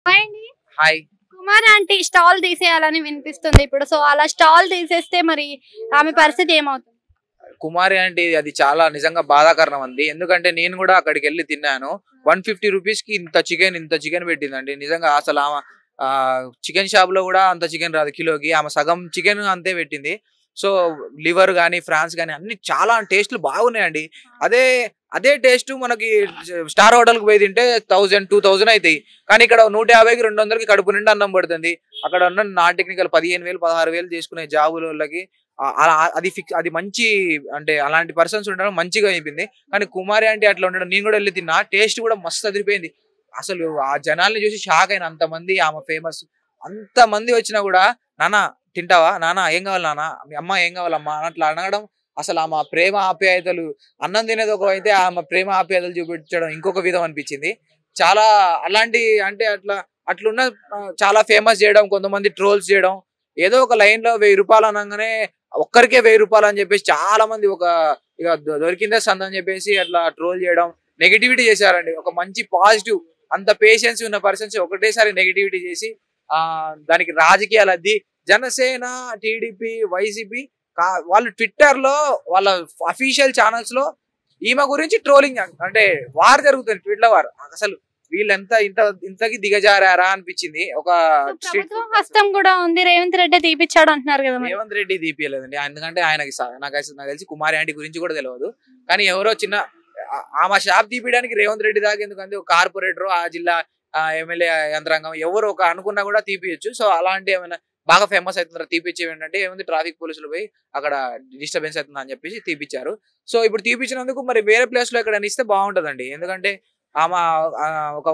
Hi అండి. Hi. Kumar aunty stall తీసేయాలని వినిపిస్తుంది ఇప్పుడు. సో అలా స్టాల్ తీసేస్తే మరి ఆమె పరిస్థితి ఏమవుతుంది? కుమారి అంటే అది చాలా నిజంగా బాధాకరం అండి. ఎందుకంటే నేను కూడా అక్కడికెళ్ళి తిన్నాను. 150 రూపీస్‌కి ఇంత చికెన్ పెట్టిందండి. నిజంగా అసలు ఆమె చికెన్ షాప్‌లో కూడా అంత చికెన్ రాదు కిలోకి. ఆమె సగం చికెన్ అంతే పెట్టింది. సో, లివర్ గాని, ఫ్రాన్స్ గాని అన్నీ చాలా టేస్ట్‌లు బాగున్నాయండి. అదే అదే టేస్ట్ మనకి స్టార్ హోటల్‌కి పోయి తింటే 1000, 2000 అయితాయి. కానీ ఇక్కడ 150కి, 200కి కడుపు నిండా అన్నం పడుతుంది. అక్కడ ఉన్న నాన్ టెక్నికల్ 15,000, 16,000 చేసుకునే జాబులోళ్ళకి అది మంచి అంటే అలాంటి పర్సన్స్ ఉండడం మంచిగా అయిపోయింది. కానీ కుమారి ఆంటీ అట్లా ఉండడం నేను కూడా వెళ్లి తిన్నా. టేస్ట్ కూడా మస్తు అదిరిపోయింది. అసలు ఆ జనాల్ని చూసి షాక్ అయిన అంతమంది ఆమె ఫేమస్. అంతమంది వచ్చినా కూడా నాన్న తింటావా? నాన్న ఏం కావాలి నాన్న? మీ అమ్మ ఏం కావాలమ్మా? అని అట్లా అడగడం అసలు ఆమె ప్రేమ ఆప్యాయతలు అన్నం తినేది ఒకవైతే ఆమె ప్రేమ ఆప్యాయతలు చూపించడం ఇంకొక విధం అనిపించింది. చాలా అలాంటి అంటే అట్లున్న చాలా ఫేమస్ చేయడం, కొంతమంది ట్రోల్స్ చేయడం. ఏదో ఒక లైన్‌లో రూ. 1000 అనంగానే ఒక్కరికే రూ. 1000 అని చెప్పేసి చాలా మంది ఇక దొరికిందే సందని చెప్పేసి అట్లా ట్రోల్ చేయడం, నెగటివిటీ చేశారండి. ఒక మంచి పాజిటివ్ అంత పేషెన్స్ ఉన్న పర్సన్స్ ఒకటేసారి నెగటివిటీ చేసి దానికి రాజకీయాలు అద్ది జనసేన, టీడీపీ, వైసీపీ వాళ్ళు ట్విట్టర్‌లో వాళ్ళ అఫీషియల్ ఛానల్స్‌లో ఈమె గురించి ట్రోలింగ్ అంటే వార్ జరుగుతుంది. ట్వీట్ల వార్. అసలు వీళ్ళెంత ఇంతకి దిగజారారా అనిపించింది. ఒక సో స్ట్రీట్ ప్రభుత్వం హస్తం కూడా ఉంది. రేవంత్ రెడ్డి తీపిచ్చాడు అంటున్నారు కదా మరి. రేవంత్ రెడ్డి తీపియలేదండి. ఎందుకంటే ఆయనకి నాకు తెలిసి కుమారి ఆంటీ గురించి కూడా తెలియదు. కానీ ఎవరో చిన్న ఆమె షాప్ తీపియడానికి రేవంత్ రెడ్డి దాకా ఎందుకంటే ఒక కార్పొరేటర్ ఆ జిల్లా ఎమ్మెల్యే యంత్రాంగం ఎవరు ఒక అనుకున్నా కూడా తీపియొచ్చు. సో అలాంటి ఏమైనా బాగా ఫేమస్ అవుతుందా తీపిచ్చేవి ఏంటంటే ఏముంది ట్రాఫిక్ పోలీసులు పోయి అక్కడ డిస్టర్బెన్స్ అవుతుంది అని చెప్పేసి తీపిచ్చారు. సో ఇప్పుడు తీపిచ్చినందుకు మరి వేరే ప్లేస్ లో ఎక్కడైనా ఇస్తే బాగుంటదండి. ఎందుకంటే ఆమె ఒక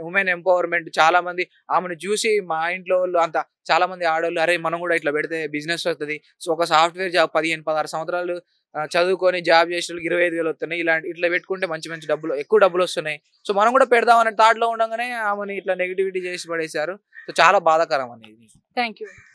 ఉమెన్ ఎంపవర్మెంట్ చాలా మంది ఆమెను చూసి మా ఇంట్లో వాళ్ళు అంత చాలా మంది ఆడవాళ్ళు అరే మనం కూడా ఇట్లా పెడితే బిజినెస్ వస్తుంది. సో ఒక సాఫ్ట్వేర్ జాబ్ 15, 16 సంవత్సరాలు చదువుకొని జాబ్ చేసే వాళ్ళకి 25,000 వస్తున్నాయి. ఇట్లా పెట్టుకుంటే మంచి మంచి ఎక్కువ డబ్బులు వస్తున్నాయి. సో మనం కూడా పెడదాం అనే థాట్ లో ఉండగానే ఆమెని ఇట్లా నెగిటివిటీ చేసి పడేశారు. సో చాలా బాధాకరం అనేది. Thank you.